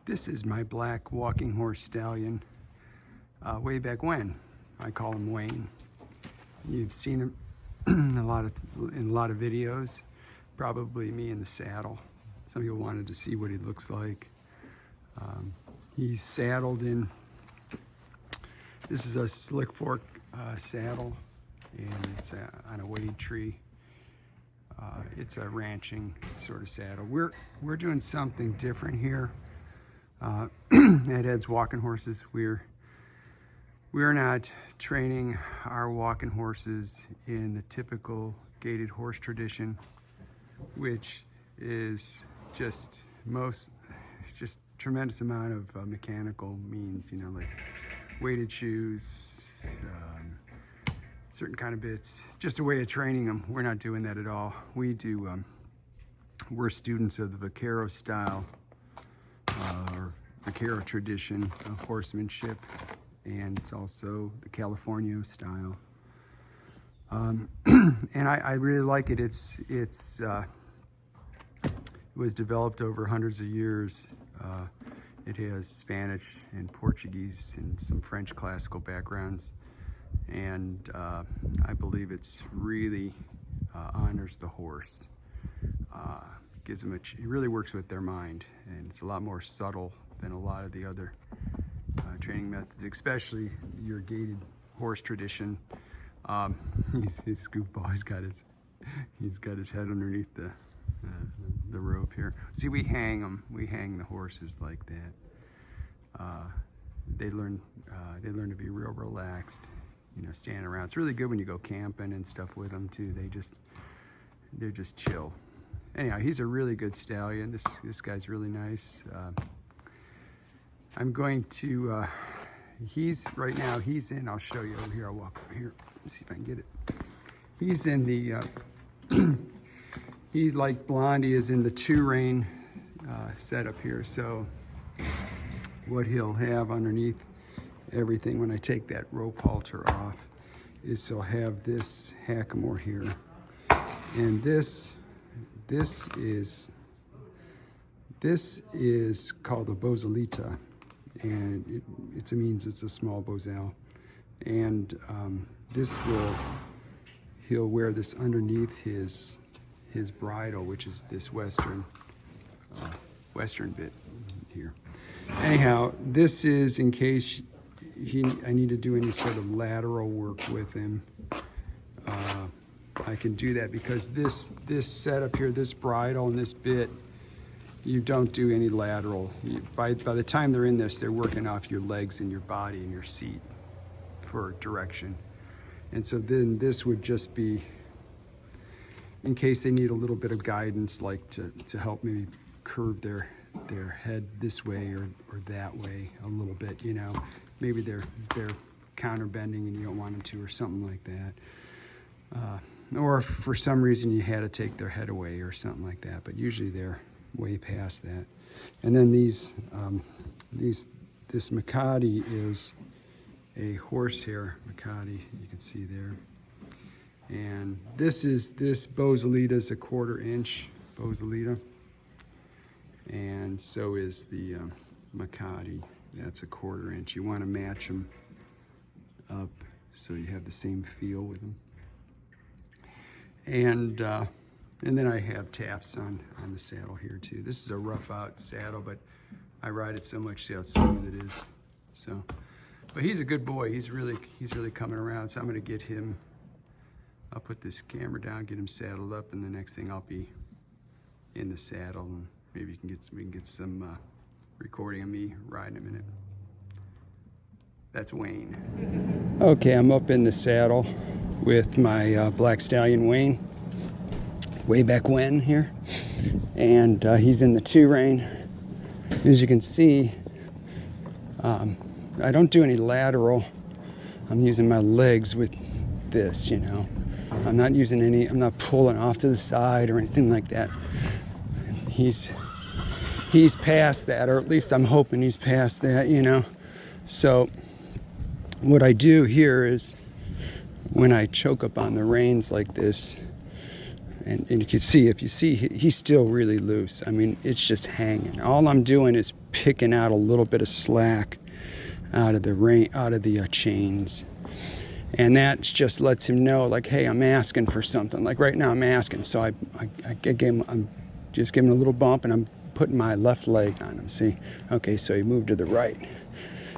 This is my black walking horse stallion. Way back when, I call him Wayne. You've seen him in a lot of videos. Probably me in the saddle. Some people wanted to see what he looks like. He's saddled in. This is a slick fork saddle, and it's on a wade tree. It's a ranching sort of saddle. We're doing something different here at Ed's Walking Horses. We're not training our walking horses in the typical gaited horse tradition, which is just tremendous amount of mechanical means, you know, like weighted shoes, certain kind of bits, just a way of training them. We're not doing that at all. We do, we're students of the vaquero style, or vaquero tradition of horsemanship, and it's also the California style. And I really like it. It was developed over hundreds of years. It has Spanish and Portuguese and some French classical backgrounds. And I believe it's really honors the horse. Gives them it really works with their mind, and it's a lot more subtle than a lot of the other training methods, especially your gaited horse tradition. He's goofball. He's got his head underneath the rope here. See, we hang them. We hang the horses like that. They learn to be real relaxed, you know, standing around. It's really good when you go camping and stuff with them too. They're just chill. Anyhow, he's a really good stallion. This guy's really nice. I'm going to. Right now he's in. I'll show you over here. I'll walk over here. Let's see if I can get it. He's in the. He's like Blondie is in the 2-rein setup here. So what he'll have underneath everything when I take that rope halter off is he'll have this hackamore here, and this is called a bozalita, and it means it's a small bozal, and he'll wear this underneath his bridle, which is this western bit here. Anyhow, this is in case I need to do any sort of lateral work with him. I can do that because this setup here, this bridle and this bit, you don't do any lateral. By the time they're in this, they're working off your legs and your body and your seat for direction. And so then this would just be in case they need a little bit of guidance, like to help maybe curve their head this way or that way a little bit, you know. Maybe they're counterbending and you don't want them to, or something like that. Or for some reason you had to take their head away or something like that, but usually they're way past that. And then this Makati is a horsehair Makati, you can see there. And this bozalita is a 1/4 inch bozalita, and so is the Makati. That's a 1/4 inch. You want to match them up so you have the same feel with them. And then I have taps on the saddle here too. This is a rough out saddle, but I ride it so much, see how smooth it is. So, but he's a good boy. He's really coming around. So I'm going to get him. I'll put this camera down, get him saddled up, and the next thing I'll be in the saddle, and maybe we can get some recording of me riding him in it. That's Wayne. Okay, I'm up in the saddle with my black stallion Wayne, way back when here, and he's in the 2-rein. As you can see, I don't do any lateral. I'm using my legs with this, you know. I'm not pulling off to the side or anything like that. He's past that, or at least I'm hoping he's past that, you know. So what I do here is when I choke up on the reins like this, and you can see, if you see, he's still really loose. I mean, it's just hanging. All I'm doing is picking out a little bit of slack out of the rein, out of the chains. And that just lets him know, like, hey, I'm asking for something. Like right now I'm asking. So I'm just giving him a little bump, and I'm putting my left leg on him. See? Okay, so he moved to the right.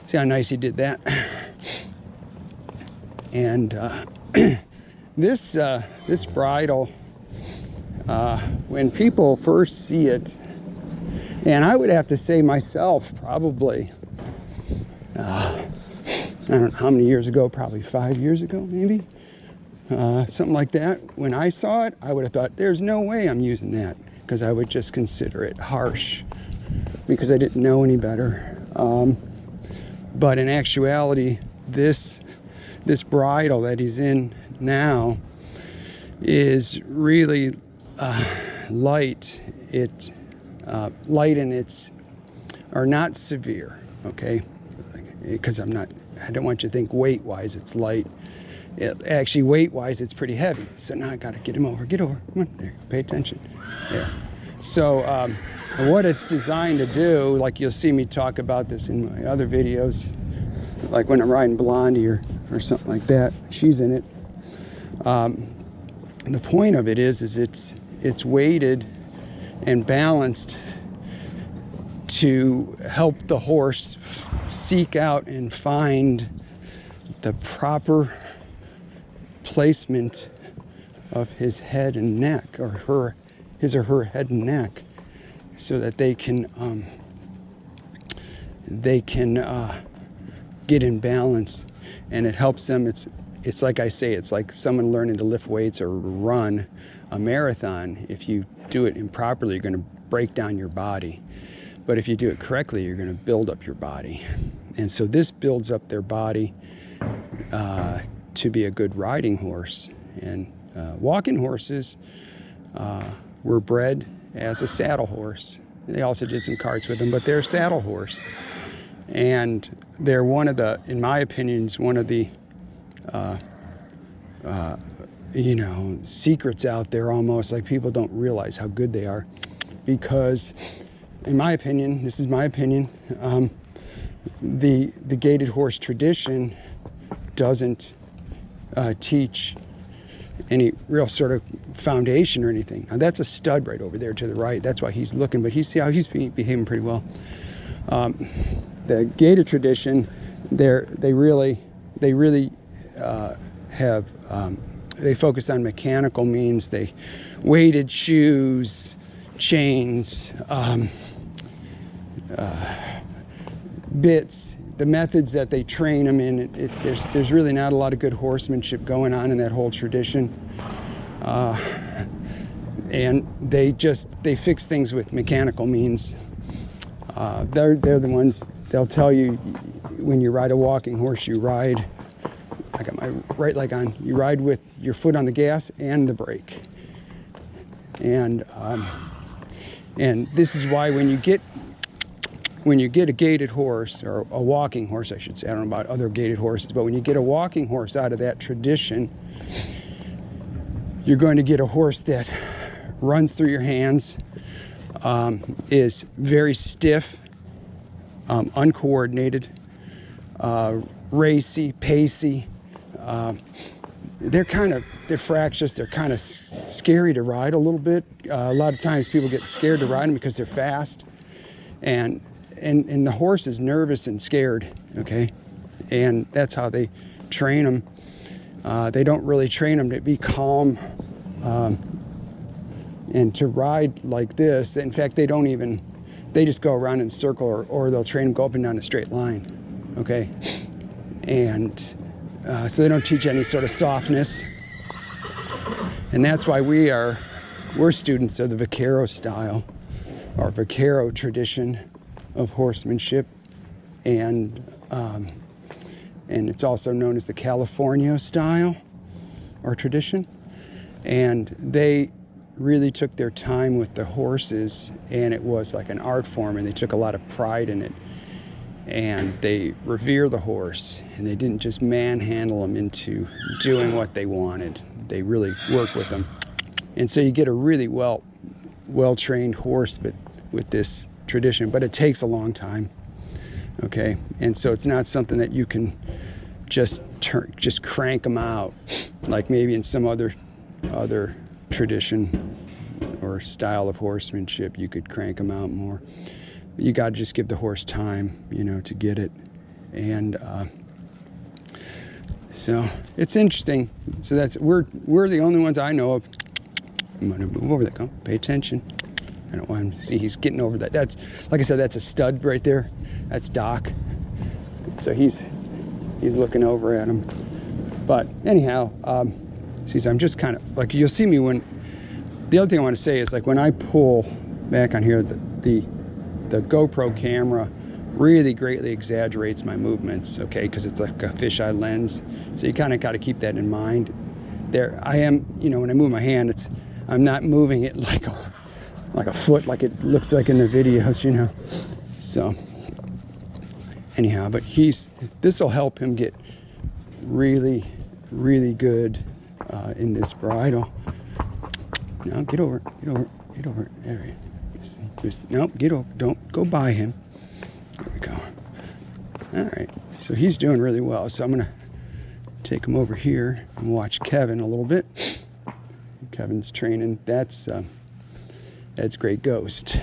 See how nice he did that? And this bridle, when people first see it, and I would have to say myself, probably, I don't know how many years ago, probably 5 years ago, maybe, something like that. When I saw it, I would have thought, there's no way I'm using that, because I would just consider it harsh, because I didn't know any better. But in actuality, this bridle that he's in now is really light. Light, and it's are not severe, okay? Because I don't want you to think weight-wise it's light. Actually, weight-wise, it's pretty heavy. So now I got to get him over. Get over. Come on, there. Pay attention. There. So what it's designed to do, like you'll see me talk about this in my other videos, like when I'm riding Blondie or something like that. She's in it. The point of it is it's weighted and balanced to help the horse seek out and find the proper placement of his head and neck, or his or her head and neck, so that they can get in balance, and it helps them. It's like I say, it's like someone learning to lift weights or run a marathon. If you do it improperly, you're going to break down your body. But if you do it correctly, you're going to build up your body. And so this builds up their body to be a good riding horse. And walking horses were bred as a saddle horse. They also did some carts with them, but they're a saddle horse. And they're one of the, in my opinion, one of the secrets out there, almost, like people don't realize how good they are. Because in my opinion, this is my opinion, the gaited horse tradition doesn't teach any real sort of foundation or anything. Now that's a stud right over there to the right. That's why he's looking, but see how he's behaving pretty well. The gaited tradition, they really have, they focus on mechanical means. They weighted shoes, chains, bits, the methods that they train them in. There's really not a lot of good horsemanship going on in that whole tradition. And they fix things with mechanical means. They're the ones, they'll tell you, when you ride a walking horse, you ride, I got my right leg on, you ride with your foot on the gas and the brake. And this is why when you get a gaited horse, or a walking horse, I should say, I don't know about other gaited horses, but when you get a walking horse out of that tradition, you're going to get a horse that runs through your hands, is very stiff, uncoordinated, racy, pacey. They're fractious. They're kind of scary to ride a little bit. A lot of times people get scared to ride them because they're fast, and the horse is nervous and scared. Okay, and that's how they train them. They don't really train them to be calm and to ride like this. In fact, they just go around in a circle, or they'll train them go up and down a straight line. Okay, and so they don't teach any sort of softness. And that's why we're students of the Vaquero style, or Vaquero tradition of horsemanship, and it's also known as the California style or tradition. And they really took their time with the horses, and it was like an art form, and they took a lot of pride in it. And they revere the horse, and they didn't just manhandle them into doing what they wanted. They really work with them. And so you get a really well-trained horse, but with this tradition, but it takes a long time. Okay, and so it's not something that you can just crank them out like maybe in some other tradition or style of horsemanship. You could crank them out more. You got to just give the horse time, you know, to get it. And so it's interesting. So that's we're the only ones I know of. I'm gonna move over there. Go, pay attention. I don't want him to see he's getting over that. That's, like I said, that's a stud right there. That's Doc. So he's looking over at him. But anyhow, see, I'm just kind of like, you'll see me when. The other thing I want to say is, like, when I pull back on here, the GoPro camera really greatly exaggerates my movements, okay, because it's like a fisheye lens. So you kind of got to keep that in mind. There, I am, you know, when I move my hand, I'm not moving it like a foot, like it looks like in the videos, you know. So anyhow, but this will help him get really, really good in this bridle. Now get over. There you see. Nope, get over. Don't go by him. There we go. All right. So he's doing really well. So I'm gonna take him over here and watch Kevin a little bit. Kevin's training. That's Great Ghost.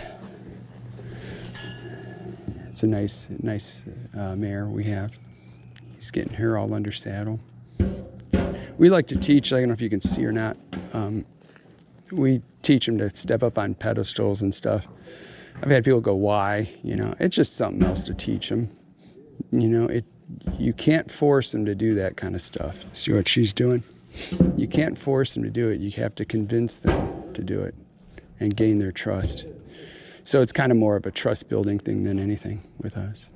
It's a nice mare we have. He's getting her all under saddle. We like to teach. I don't know if you can see or not. We teach them to step up on pedestals and stuff. I've had people go, why? You know, it's just something else to teach them. You know, you can't force them to do that kind of stuff. See what she's doing? You can't force them to do it. You have to convince them to do it and gain their trust. So it's kind of more of a trust building thing than anything with us.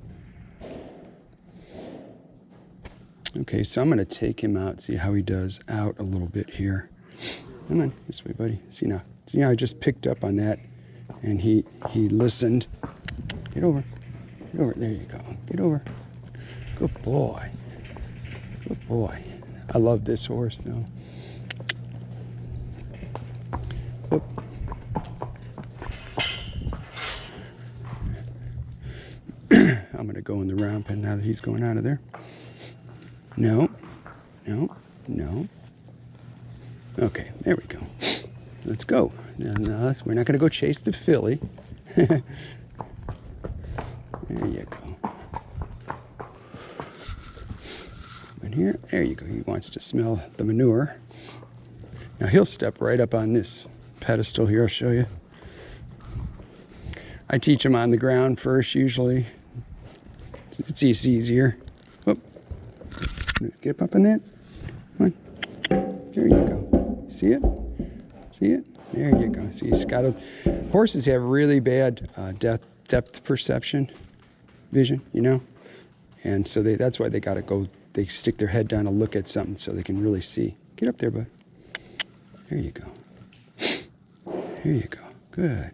Okay, so I'm going to take him out, see how he does out a little bit here. Come on, this way, buddy. See now, I just picked up on that, and he listened. Get over. There you go. Get over. Good boy. Good boy. I love this horse, though. Oop. I'm going to go in the round pen now that he's going out of there. No. Okay, there we go. Let's go. Now, we're not going to go chase the filly. There you go. And here, there you go. He wants to smell the manure. Now he'll step right up on this pedestal here. I'll show you. I teach him on the ground first, usually. It's easier. Whoop. Get up on that. Come on. There you go. See it? There you go. See, horses have really bad depth perception, vision, you know? And so that's why they got to go, they stick their head down to look at something so they can really see. Get up there, bud. There you go. There you go. Good.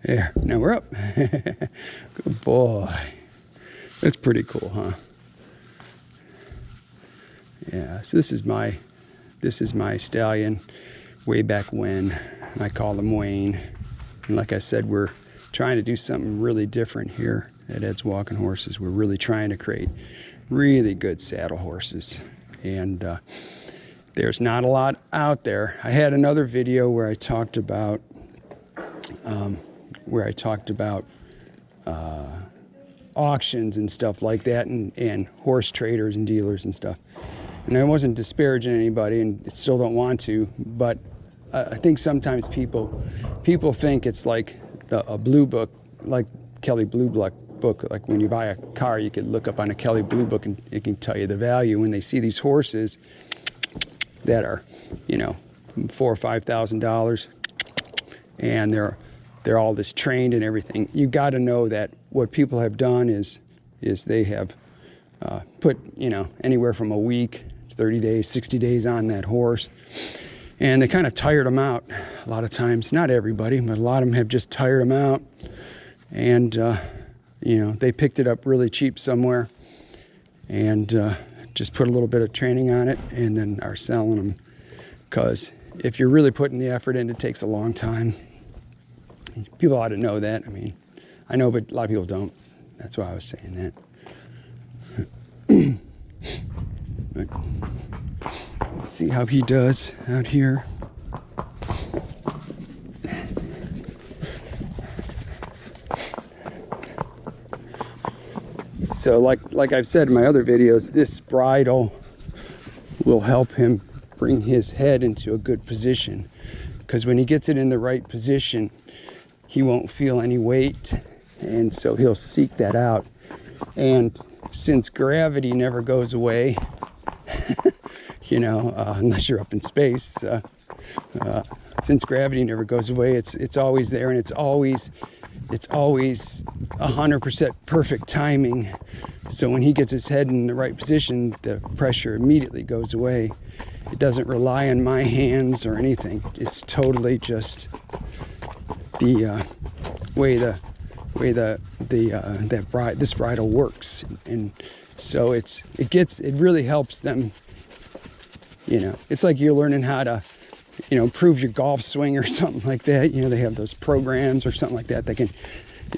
There. Now we're up. Good boy. That's pretty cool, huh? Yeah, so this is my stallion way back when. I call him Wayne. And like I said, we're trying to do something really different here at Ed's Walking Horses. We're really trying to create really good saddle horses. And there's not a lot out there. I had another video where I talked about auctions and stuff like that, and horse traders and dealers and stuff. And I wasn't disparaging anybody, and still don't want to, but I think sometimes people think it's like a blue book, like Kelley Blue book. Like when you buy a car, you could look up on a Kelley Blue book and it can tell you the value. When they see these horses that are, you know, $4,000 or $5,000, and they're all this trained and everything, you got to know that what people have done is they have put, you know, anywhere from a week, 30 days, 60 days on that horse. And they kind of tired them out a lot of times. Not everybody, but a lot of them have just tired them out. And, you know, they picked it up really cheap somewhere and just put a little bit of training on it and then are selling them because if you're really putting the effort in, it takes a long time. People ought to know that. I mean, I know, but a lot of people don't. That's why I was saying that. But let's see how he does out here. So like I've said in my other videos, this bridle will help him bring his head into a good position, because when he gets it in the right position, he won't feel any weight, and so he'll seek that out. And since gravity never goes away, you know, unless you're up in space, since gravity never goes away, it's always there, and it's always 100% perfect timing. So when he gets his head in the right position, the pressure immediately goes away. It doesn't rely on my hands or anything. It's totally just the way this bridle works, and so it really helps them. You know, it's like you're learning how to, you know, improve your golf swing or something like that. You know, they have those programs or something like that that can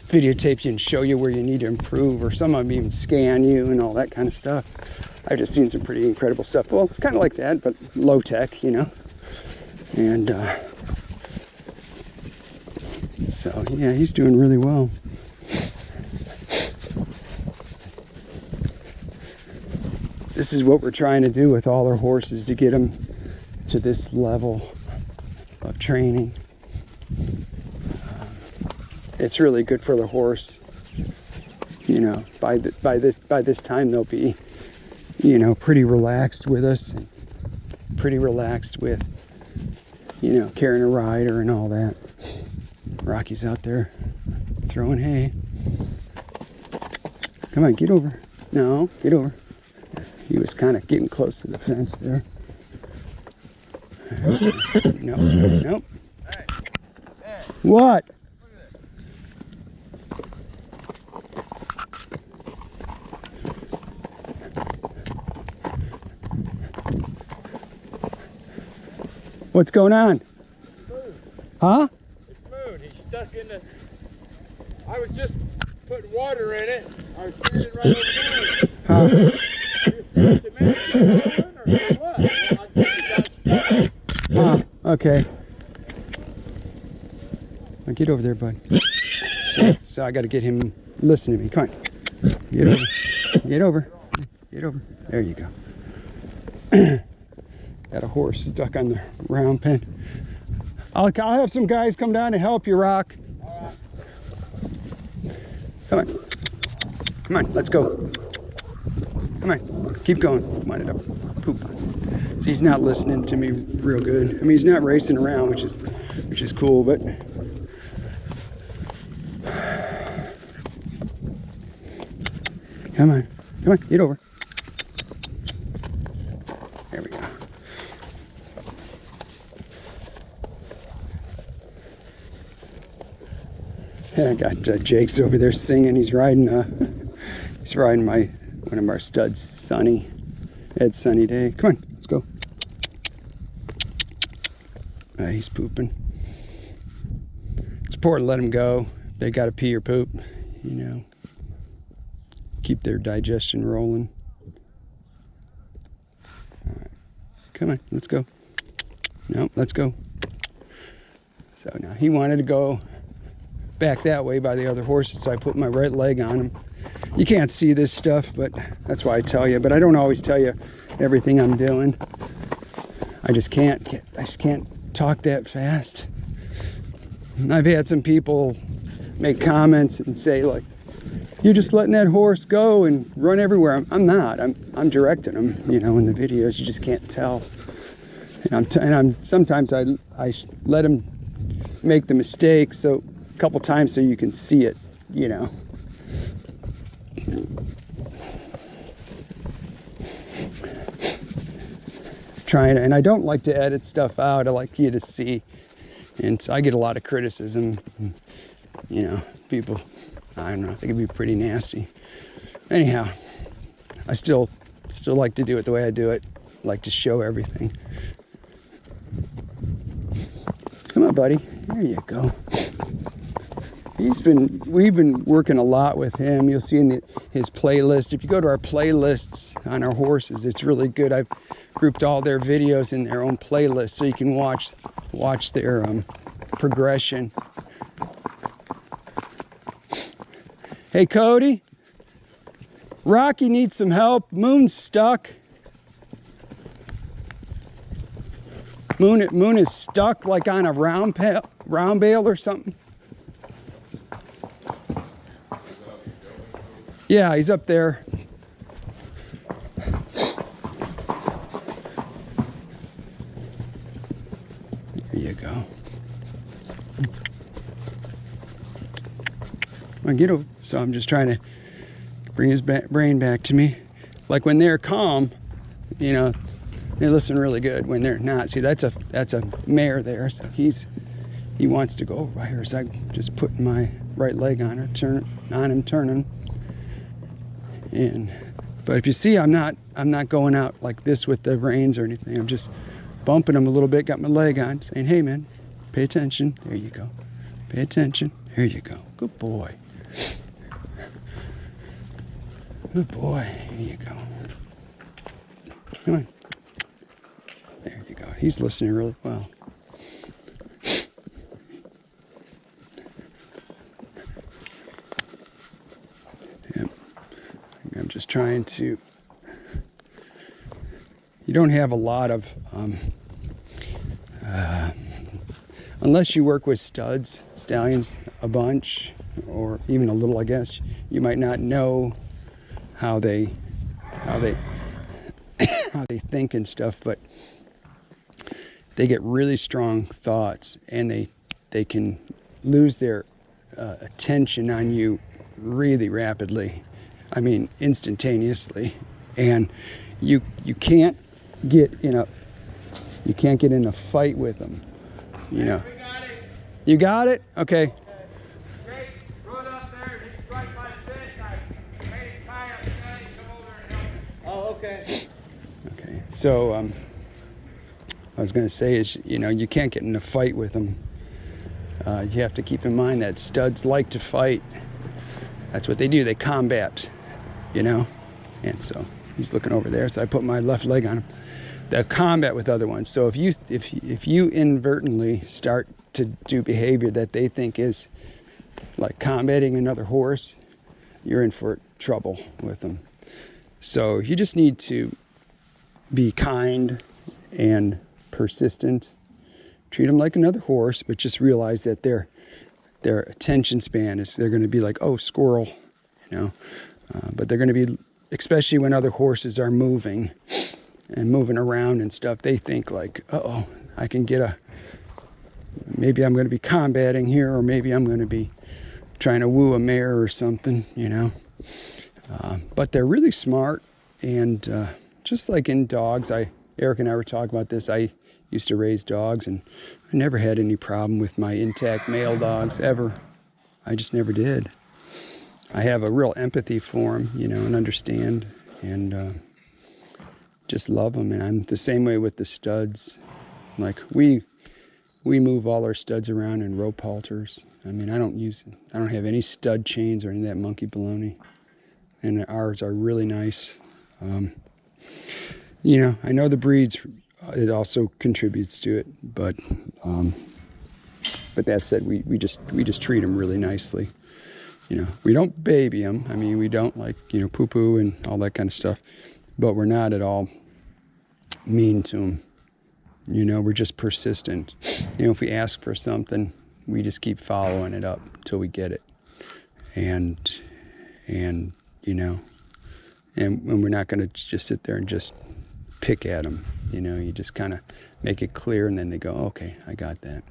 videotape you and show you where you need to improve, or some of them even scan you and all that kind of stuff. I've just seen some pretty incredible stuff. Well, it's kind of like that, but low tech, you know. And so yeah, he's doing really well. This is what we're trying to do with all our horses, to get them to this level of training. It's really good for the horse. You know, by this time they'll be, you know, pretty relaxed with us, and pretty relaxed with, you know, carrying a rider and all that. Rocky's out there throwing hay. Come on, get over. No, get over. He was kind of getting close to the fence there. Nope, nope. Hey, hey, What? look at this. What's going on? It's moved. Huh? It's moved. He's stuck in the... I was just putting water in it. I was standing right over there. Huh? Okay. Now get over there, bud. So I got to get him. Listen to me. Come on. Get over. Get over. Get over. There you go. Got a horse stuck on the round pen. I'll have some guys come down to help you, Rock. Come on. Come on. Let's go. Come on, keep going. Wind it up. Poop. See, he's not listening to me real good. I mean, he's not racing around, which is cool, but come on, get over. There we go. Yeah, I got Jake's over there singing. He's riding one of our studs, Sunny. It's sunny day. Come on, let's go. He's pooping. It's important to let him go. They got to pee or poop, you know. Keep their digestion rolling. All right. Come on, let's go. No, let's go. So now he wanted to go back that way by the other horses, so I put my right leg on him. You can't see this stuff, but that's why I tell you. But I don't always tell you everything I'm doing. I just can't talk that fast. And I've had some people make comments and say, like, you're just letting that horse go and run everywhere. I'm not. I'm directing him. You know, in the videos, you just can't tell. And sometimes I let him make the mistake a couple times so you can see it. You know. And I don't like to edit stuff out. I like you to see, and so I get a lot of criticism. You know, people, I don't know, they can be pretty nasty. Anyhow, I still like to do it the way I do it. I like to show everything. buddy. There you go. We've been working a lot with him. You'll see in his playlist. If you go to our playlists on our horses, it's really good. I've grouped all their videos in their own playlist so you can watch their progression. Hey, Cody. Rocky needs some help. Moon's stuck. Moon is stuck like on a round bale or something. Yeah, he's up there. There you go. So I'm just trying to bring his brain back to me. Like when they're calm, you know, they listen really good. When they're not, see, that's a mare there, so he wants to go right here. So I just put my right leg on her, turning. But if you see, I'm not going out like this with the reins or anything. I'm just bumping him a little bit, got my leg on, saying, "Hey, man, pay attention. There you go. Pay attention. There you go. Good boy. Good boy. There you go. Come on. There you go. He's listening really well." Yep. I'm just trying to. You don't have a lot of, unless you work with stallions a bunch, or even a little, I guess, you might not know how they think and stuff, but they get really strong thoughts, and they can lose their attention on you really rapidly. I mean, instantaneously, and you can't get in a fight with them. You know. We got it. You got it? Okay. Great. Run up there. He's right by the fence. I made him tie up. Come over and help. Oh, okay. Okay. So I was going to say is, you know, you can't get in a fight with them. You have to keep in mind that studs like to fight. That's what they do. They combat, you know. And so he's looking over there. So I put my left leg on him. They combat with other ones. So if you inadvertently start to do behavior that they think is like combating another horse, you're in for trouble with them. So you just need to be kind and persistent. Treat them like another horse, but just realize that their attention span is, they're going to be like, oh, squirrel, you know. But they're going to be, especially when other horses are moving and moving around and stuff, they think like, uh-oh, I can get maybe I'm going to be combating here, or maybe I'm going to be trying to woo a mare or something, you know. But they're really smart, and just like in dogs, Eric and I were talking about this. I used to raise dogs, and I never had any problem with my intact male dogs, ever. I just never did. I have a real empathy for them, you know, and understand, and just love them. And I'm the same way with the studs. Like we move all our studs around in rope halters. I mean, I don't have any stud chains or any of that monkey baloney. And ours are really nice. You know, I know the breeds, it also contributes to it, but that said, we just treat them really nicely. You know, we don't baby them. I mean, we don't like, you know, poo-poo and all that kind of stuff, but we're not at all mean to them. You know, we're just persistent. You know, if we ask for something, we just keep following it up until we get it. And you know, and we're not going to just sit there and just pick at them. You know, you just kind of make it clear, and then they go, okay, I got that.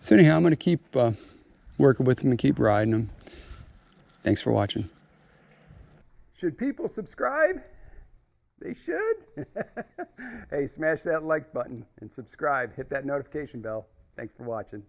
So anyhow, I'm going to keep working with them and keep riding them. Thanks for watching. Should people subscribe? They should. Hey, smash that like button and subscribe. Hit that notification bell. Thanks for watching.